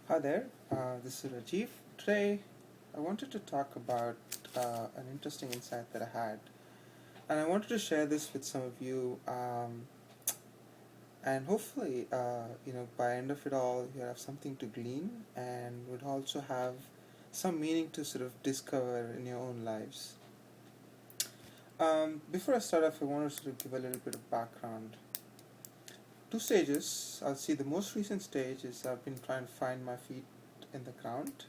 Hi there, this is Rajiv. Today, I wanted to talk about an interesting insight that I had, and I wanted to share this with some of you. And hopefully, by end of it all, you have something to glean, and would also have some meaning to sort of discover in your own lives. Before I start off, I want to sort of give a little bit of background. Two stages. I'll see the most recent stage is I've been trying to find my feet in the ground,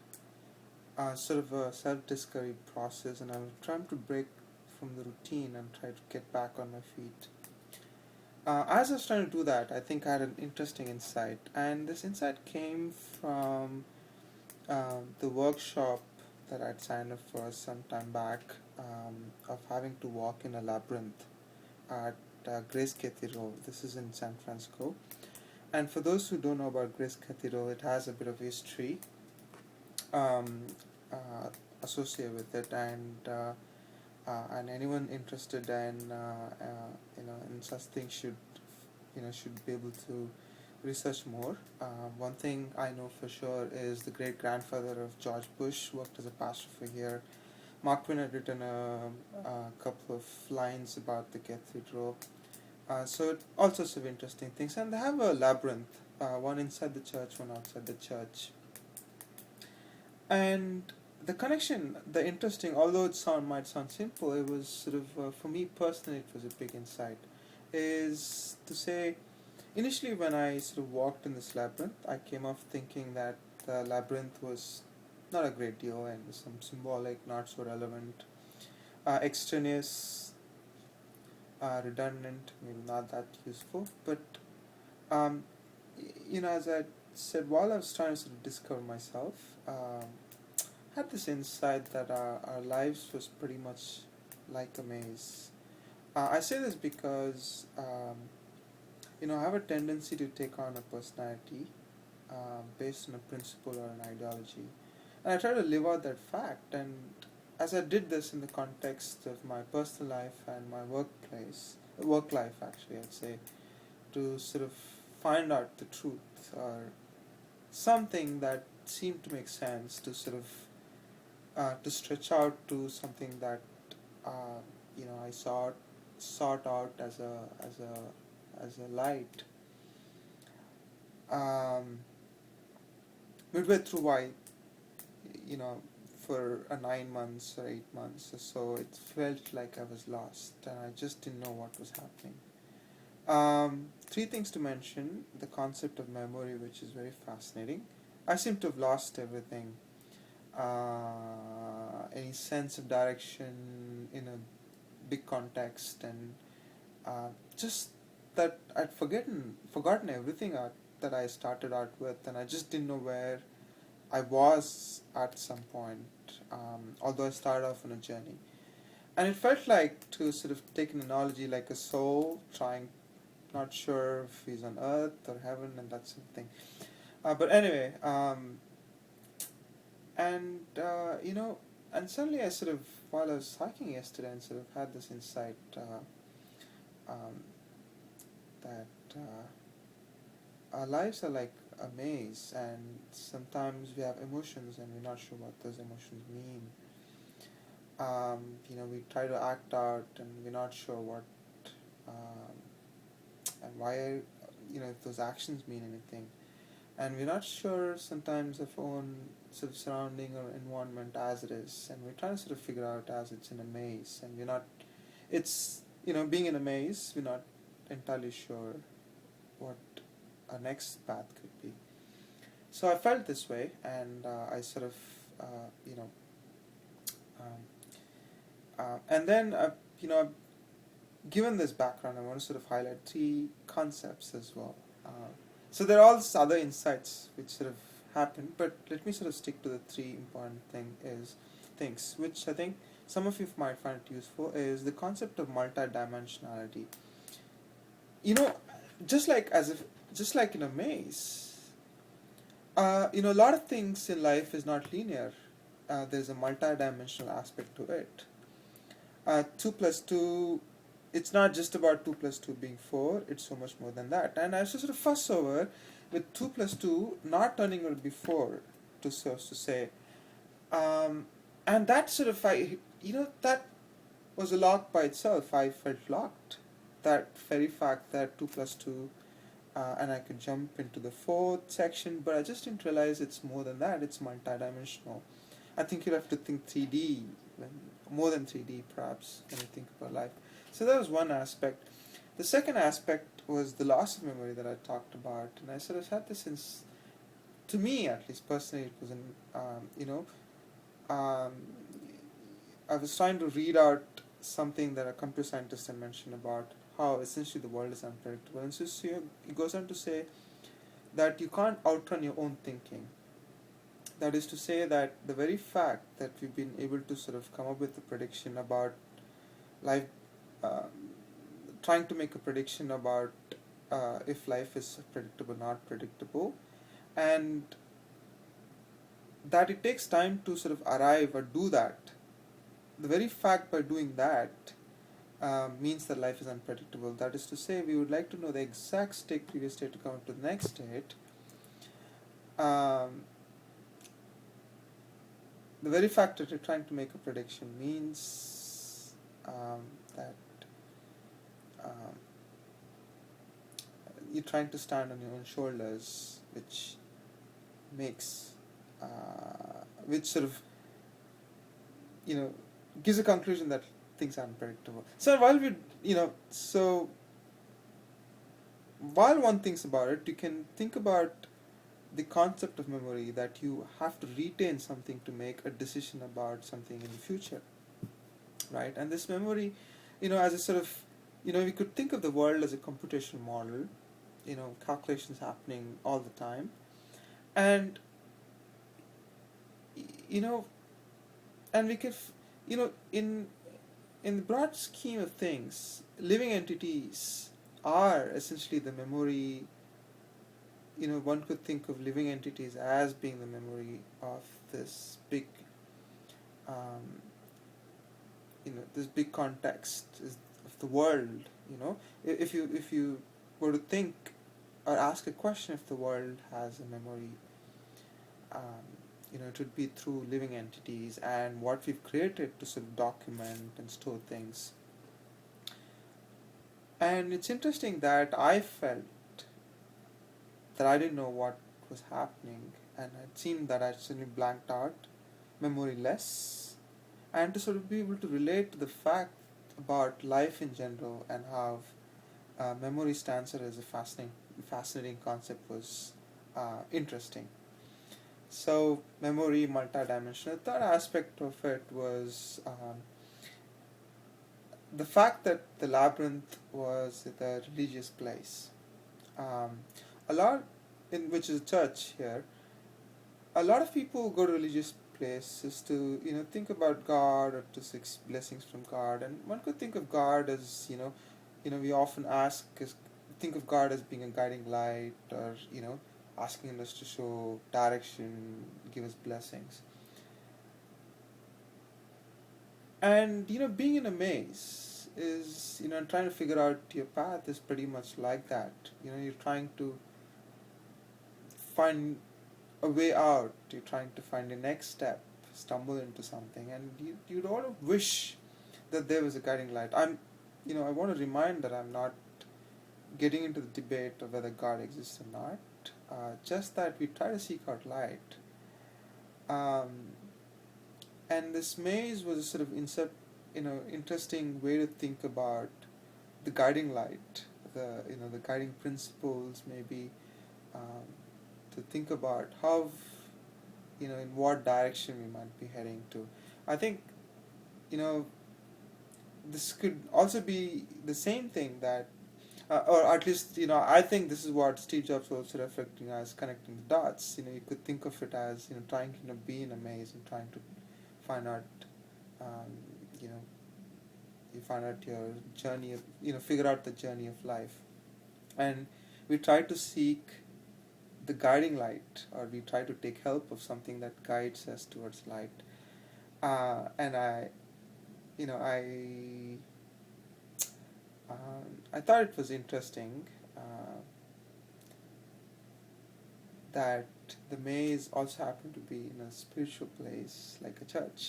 sort of a self-discovery process, and I'm trying to break from the routine and try to get back on my feet. As I was trying to do that, I think I had an interesting insight, and this insight came from the workshop that I'd signed up for some time back, of having to walk in a labyrinth at Grace Cathedral. This is in San Francisco. And for those who don't know about Grace Cathedral, it has a bit of history um, uh, associated with it, and anyone interested in in such things should be able to research more. One thing I know for sure is the great grandfather of George Bush worked as a pastor for here. Mark Twain had written a couple of lines about the cathedral. So all sorts of interesting things, and they have a labyrinth, one inside the church, one outside the church, and the connection, the interesting, although might sound simple, it was sort of for me personally, it was a big insight. Is to say, initially when I sort of walked in this labyrinth, I came off thinking that the labyrinth was not a great deal and some symbolic, not so relevant, extraneous, redundant, maybe not that useful. But um, as I said, while I was trying to sort of discover myself, had this insight that our lives was pretty much like a maze. I say this because I have a tendency to take on a personality based on a principle or an ideology, and I try to live out that fact. And as I did this in the context of my personal life and my work life actually, I'd say, to sort of find out the truth or something that seemed to make sense, to stretch out to something that I sought out as a light. Um, Midway through, you know for 9 months or 8 months or so, it felt like I was lost and I just didn't know what was happening. Three things to mention: the concept of memory, which is very fascinating. I seem to have lost everything, any sense of direction in a big context, and just that I'd forgotten everything that I started out with, and I just didn't know where I was at some point. Although I started off on a journey, and it felt like, to sort of take an analogy, like a soul trying, not sure if he's on earth or heaven, and that sort of thing. But anyway, and and suddenly I sort of, while I was hiking yesterday, and sort of had this insight, um, that our lives are like a maze, and sometimes we have emotions and we're not sure what those emotions mean. We try to act out and we're not sure what, um, and why, if those actions mean anything. And we're not sure sometimes of our own sort of surrounding or environment as it is, and we're trying to sort of figure out as it's in a maze, and we're not, it's, being in a maze, we're not entirely sure what our next path could be. So I felt this way, and I sort of, uh, you know, um, and then, given this background, I want to sort of highlight three concepts as well. So there are all other insights which sort of happen, but let me sort of stick to the three important things, which I think some of you might find it useful, is the concept of multidimensionality. You know, just like in a maze, a lot of things in life is not linear. There's a multidimensional aspect to it. 2 plus 2, it's not just about 2 plus 2 being 4, it's so much more than that. And I used to sort of fuss over with 2 plus 2 not turning out to be 4, to so as to say. And that sort of, that was a lock by itself. I felt locked. That very fact that 2 plus 2, and I could jump into the fourth section, but I just didn't realize it's more than that. It's multidimensional. I think you have to think 3D, more than 3D perhaps, when you think about life. So that was one aspect. The second aspect was the loss of memory that I talked about, and I sort of had this since, to me at least personally, it was um, I was trying to read out something that a computer scientist had mentioned about how essentially the world is unpredictable. And so he goes on to say that you can't outrun your own thinking. That is to say that the very fact that we've been able to sort of come up with a prediction about life, uh, trying to make a prediction about if life is predictable, not predictable, and that it takes time to sort of arrive or do that. The very fact by doing that means that life is unpredictable. That is to say, we would like to know the exact state, previous state, to come up to the next state. The very fact that you're trying to make a prediction means that you're trying to stand on your own shoulders, which makes, which sort of, gives a conclusion that things are unpredictable. So while one thinks about it, you can think about the concept of memory, that you have to retain something to make a decision about something in the future, right? And this memory, as a sort of, we could think of the world as a computational model, calculations happening all the time, and and we could, in the broad scheme of things, living entities are essentially the memory. One could think of living entities as being the memory of this big, this big context of the world. If you were to think or ask a question if the world has a memory, it would be through living entities and what we've created to sort of document and store things. And it's interesting that I felt that I didn't know what was happening, and it seemed that I suddenly blanked out, memoryless, and to sort of be able to relate to the fact about life in general and how memory stands out as a fascinating concept was interesting. So memory, multidimensional. The third aspect of it was the fact that the labyrinth was the religious place. A lot, in which is a church here. A lot of people go to religious places to think about God or to seek blessings from God, and one could think of God as we often think of God as being a guiding light, or asking us to show direction, give us blessings. And being in a maze is trying to figure out your path is pretty much like that. You're trying to find a way out, you're trying to find a next step, stumble into something, and you'd all wish that there was a guiding light. I want to remind that I'm not getting into the debate of whether God exists or not, just that we try to seek out light. And this maze was a sort of interesting way to think about the guiding light, the guiding principles, maybe, to think about how, in what direction we might be heading to. I think, this could also be the same thing that, or at least, I think this is what Steve Jobs was also reflecting as connecting the dots. You could think of it as, trying to be in a maze and trying to find out, you find out your journey of, figure out the journey of life. And we try to seek the guiding light, or we try to take help of something that guides us towards light. And I thought it was interesting. that the maze also happened to be in a spiritual place like a church,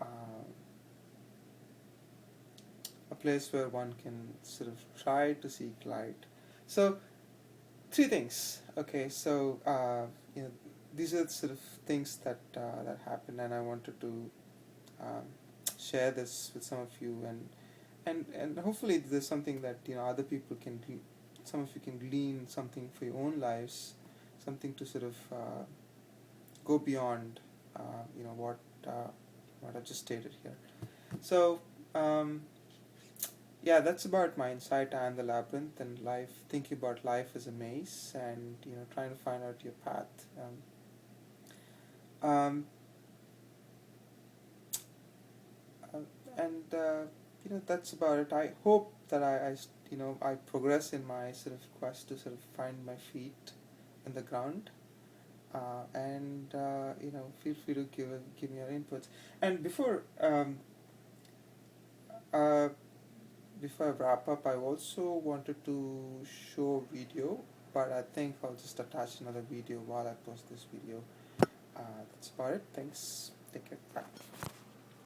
uh, a place where one can sort of try to seek light. So three things. Okay, so you know, these are the sort of things that that happened, and I wanted to um, share this with some of you, and hopefully there's something that other people can, some of you can glean something for your own lives, something to sort of go beyond what what I just stated here. So um, yeah, that's about my insight and the labyrinth and life, thinking about life as a maze, and trying to find out your path. Um, uh, and that's about it. I hope that I progress in my sort of quest to sort of find my feet in the ground, and feel free to give me your inputs. And uh, before I wrap up, I also wanted to show a video, but I think I'll just attach another video while I post this video. That's about it. Thanks. Take care. Bye.